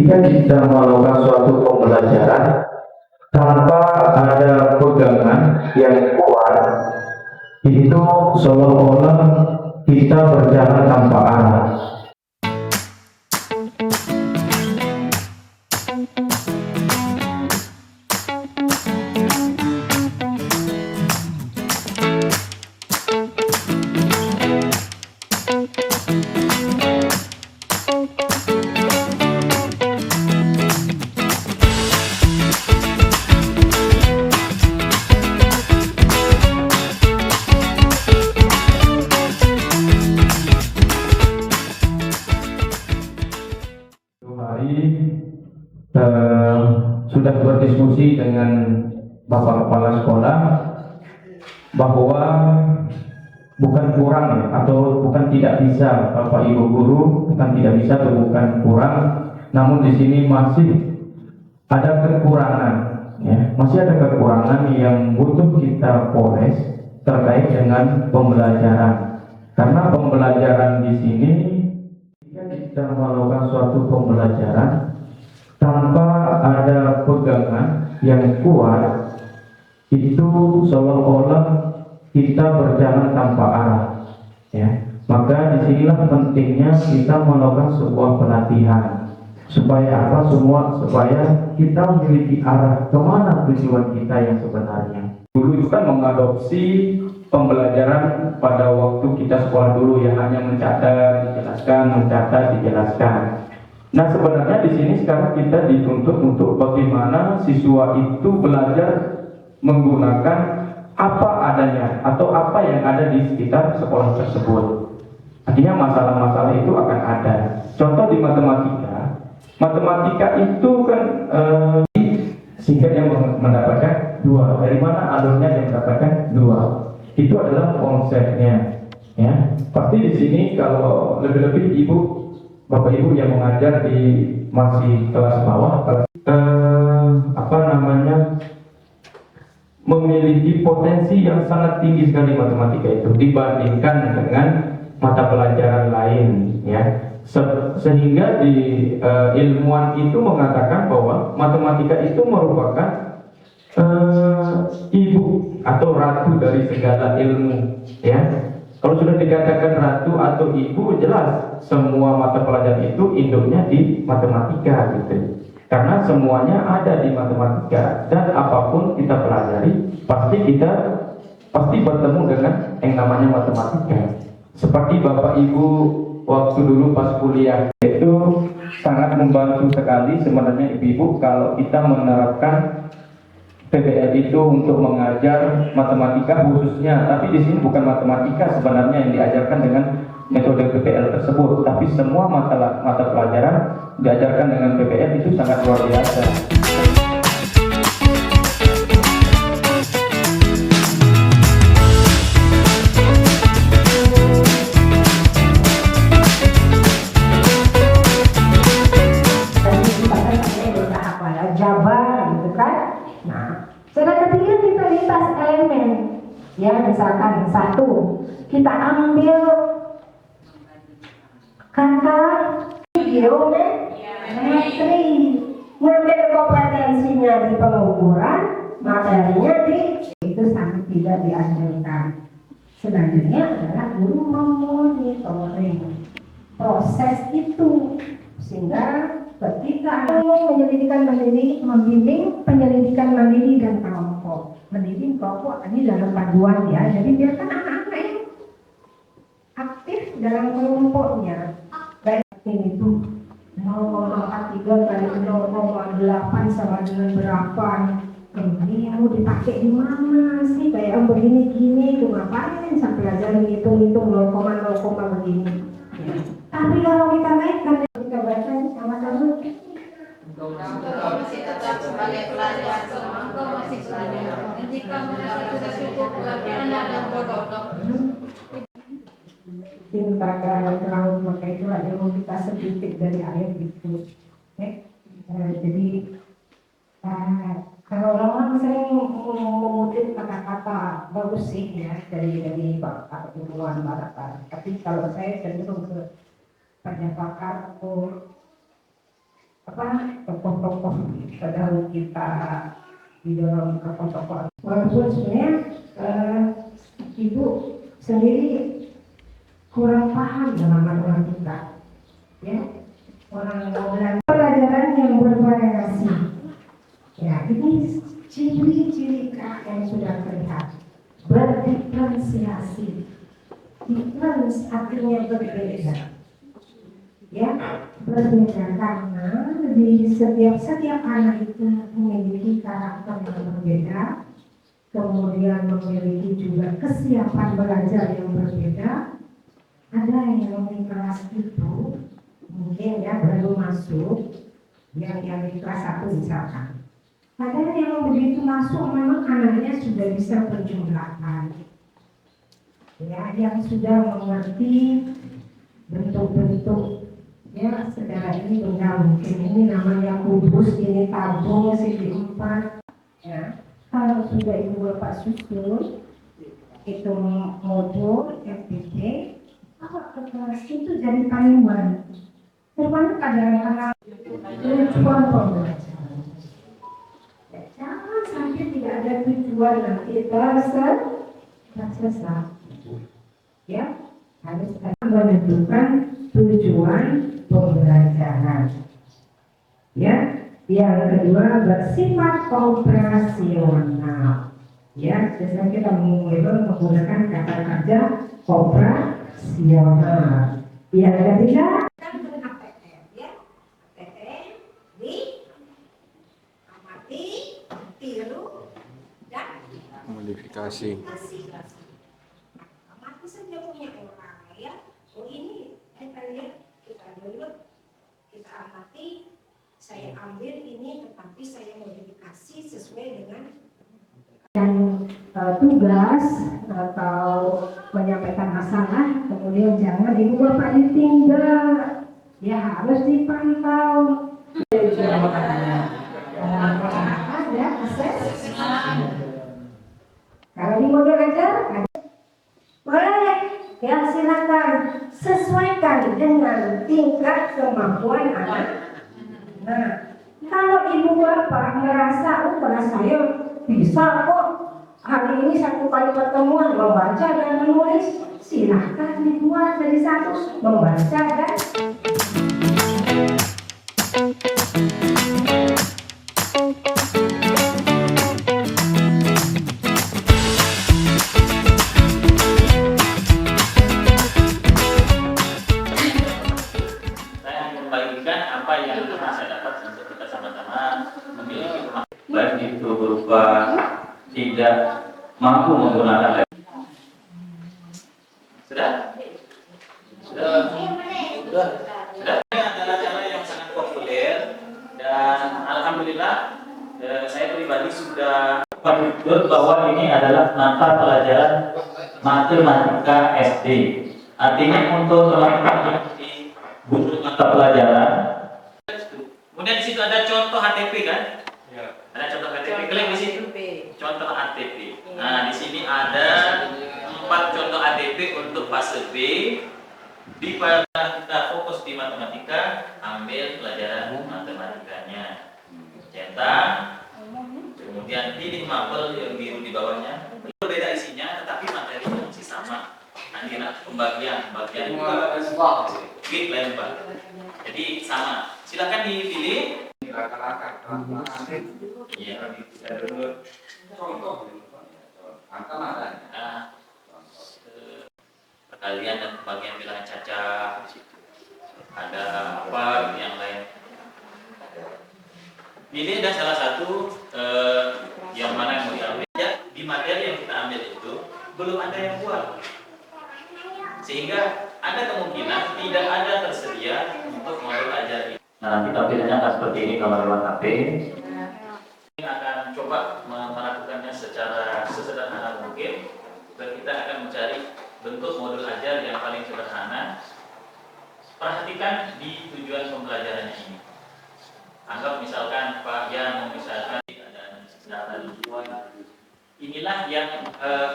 Jika kita melakukan suatu pembelajaran tanpa ada pegangan yang kuat, itu seolah-olah kita berjalan tanpa arah. Sudah berdiskusi dengan Bapak Kepala Sekolah bahwa bukan kurang atau bukan tidak bisa Bapak Ibu Guru, bukan tidak bisa atau bukan kurang, namun di sini masih ada kekurangan, ya, masih ada kekurangan yang butuh kita poles terkait dengan pembelajaran. Karena pembelajaran di sini jika kita melakukan suatu pembelajaran tanpa ada pegangan yang kuat, itu seolah-olah kita berjalan tanpa arah, ya. Maka disinilah pentingnya kita melakukan sebuah pelatihan supaya apa? Supaya kita memiliki arah kemana tujuan kita yang sebenarnya. Dulu itu kan mengadopsi pembelajaran pada waktu kita sekolah dulu, ya, hanya mencatat, dijelaskan. Nah, sebenarnya di sini sekarang kita dituntut untuk bagaimana siswa itu belajar menggunakan apa adanya atau apa yang ada di sekitar sekolah tersebut. Artinya masalah-masalah itu akan ada. Contoh di matematika itu kan sehingga yang mendapatkan 2. Dari mana alurnya yang mendapatkan 2? Itu adalah konsepnya, ya. Pasti di sini kalau lebih-lebih Bapak Ibu yang mengajar di masih kelas bawah, memiliki potensi yang sangat tinggi sekali matematika itu dibandingkan dengan mata pelajaran lain, ya. Sehingga di ilmuwan itu mengatakan bahwa matematika itu merupakan ibu atau ratu dari segala ilmu, ya. Kalau sudah dikatakan ratu atau ibu, jelas semua mata pelajaran itu induknya di matematika, gitu. Karena semuanya ada di matematika, dan apapun kita pelajari pasti bertemu dengan yang namanya matematika. Seperti Bapak Ibu waktu dulu pas kuliah itu sangat membantu sekali sebenarnya ibu-ibu kalau kita menerapkan PBL itu untuk mengajar matematika khususnya. Tapi di sini bukan matematika sebenarnya yang diajarkan dengan metode PBL tersebut, tapi semua mata pelajaran diajarkan dengan PBL itu sangat luar biasa. Jabar, gitu kan? Nah, cara ketiga kita lintas elemen, ya, misalkan 1, kita ambil kata geometri, ngambil kompetensinya di pengukuran, materinya itu sangat tidak dianjurkan. Selanjutnya adalah guru memonitoring proses itu, sehingga ketika membimbing penyelidikan mandiri dan kelompok. Mendidik kelompok ini dalam paduan, ya. Jadi biarkan anak-anak yang aktif dalam kelompoknya. Baik ini tuh 0,43 kali 0,8 sama dengan berapa? Ini mau dipakai di mana sih? Kayak begini-gini, itu ngapain sampai belajar ngitung-ngitung 0,0 begini. Ya. Tapi kalau kita naikkan, kita baca sama-sama. Engkau masih tetap sebagai pelajar, engkau masih pelajar. Jika merasa sudah cukup, bagaimana dan bodoh. Cinta dan terlalu, maka itulah ilmu kita sedikit dari ayat itu. Jadi kalau orang sering mengutip kata-kata bagus sih, ya, dari Bapak Ibuan Barat. Tapi kalau saya cenderung ke pada pakar tokoh-tokoh terdahulu kita didorong ke tokoh-tokoh. Walaupun sebenarnya ibu sendiri kurang paham dalam matematika, ya, orang Belanda. Pelajaran yang bervariasi, ya, ini ciri-ciri yang sudah terlihat. Berdiferensiasi, difference artinya berbeda, ya, berbeda karena di setiap anak itu memiliki karakter yang berbeda, kemudian memiliki juga kesiapan belajar yang berbeda. Ada yang di kelas itu mungkin ya baru masuk, yang di kelas 1 misalkan. Ada yang begitu masuk memang anaknya sudah bisa berjumlahan, ya, yang sudah mengerti bentuk-bentuk, ya, secara ini benda mungkin ini namanya kubus, ini tabung, segi 4, ya. Kalau sudah ibu bapak susun itu modul FPT, ke kelas itu jadi kalimat. Terbanyak kadang-kadang tujuan pembelajaran. Ya, jangan sampai tidak ada tujuan nanti tersesat. Ya, harus menentukan tujuan pembelajaran. Ya, yang kedua bersifat operasional. Ya, biasanya kita menggunakan kata kerja operasional. Yang ketiga ATM, ya, ATM di amati, tiru, dan modifikasi. Amati saja punya orang, ya. Oh ini kita lihat, kita dulu, kita amati, saya ambil ini, tetapi saya modifikasi sesuai dengan tugas atau menyampaikan masalah, kemudian jangan ibu bapak ditinggal, ya harus dipantau. Ada akses. Kalau di modul ajar, boleh, ya silakan sesuaikan dengan tingkat kemampuan anak. Nah, kalau ibu bapak merasa, saya bisa kok. Hari ini 1 kali pertemuan membaca dan menulis, silahkan dibuat dari 1 membaca dan saya membagikan apa yang saya dapat untuk kita sama-sama memiliki kemampuan, baik itu berupa tidak mampu menggunakan laptop. Sudah? Ini adalah cara yang sangat populer dan alhamdulillah saya pribadi sudah berpikir bahwa ini adalah mata pelajaran matematika SD. Artinya untuk teman-teman yang di buku mata pelajaran. Kemudian di situ ada contoh HTP kan? Ada contoh HTP, klik di situ. Contoh ATP. Nah, di sini ada 4 contoh ATP untuk fase B. Di pada kita fokus di matematika, ambil pelajaran matematikanya. Cetak. Kemudian pilih mapel yang biru di bawahnya. Berbeda isinya, tetapi materinya masih sama. Nanti pembagian juga bit lempar. Jadi sama. Silakan dipilih. Iya, perkalian dan pembagian bilangan cacah, ada apa yang lain. Pilih ada salah satu yang mana yang mau diambil. Di materi yang kita ambil itu belum ada yang buat, sehingga ada kemungkinan tidak ada tersedia untuk modul ajar ini. Nah, kita pilihnya akan seperti ini kalau lewat HP. Kita akan coba melakukannya secara sesederhana mungkin, dan kita akan mencari bentuk modul ajar yang paling sederhana. Perhatikan di tujuan pembelajarannya ini. Anggap misalkan Pak Jan misalkan ada secara tujuan. Inilah yang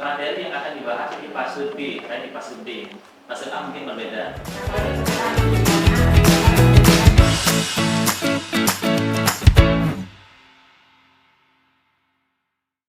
materi yang akan dibahas di fase B, di fase B. Fase A mungkin berbeda.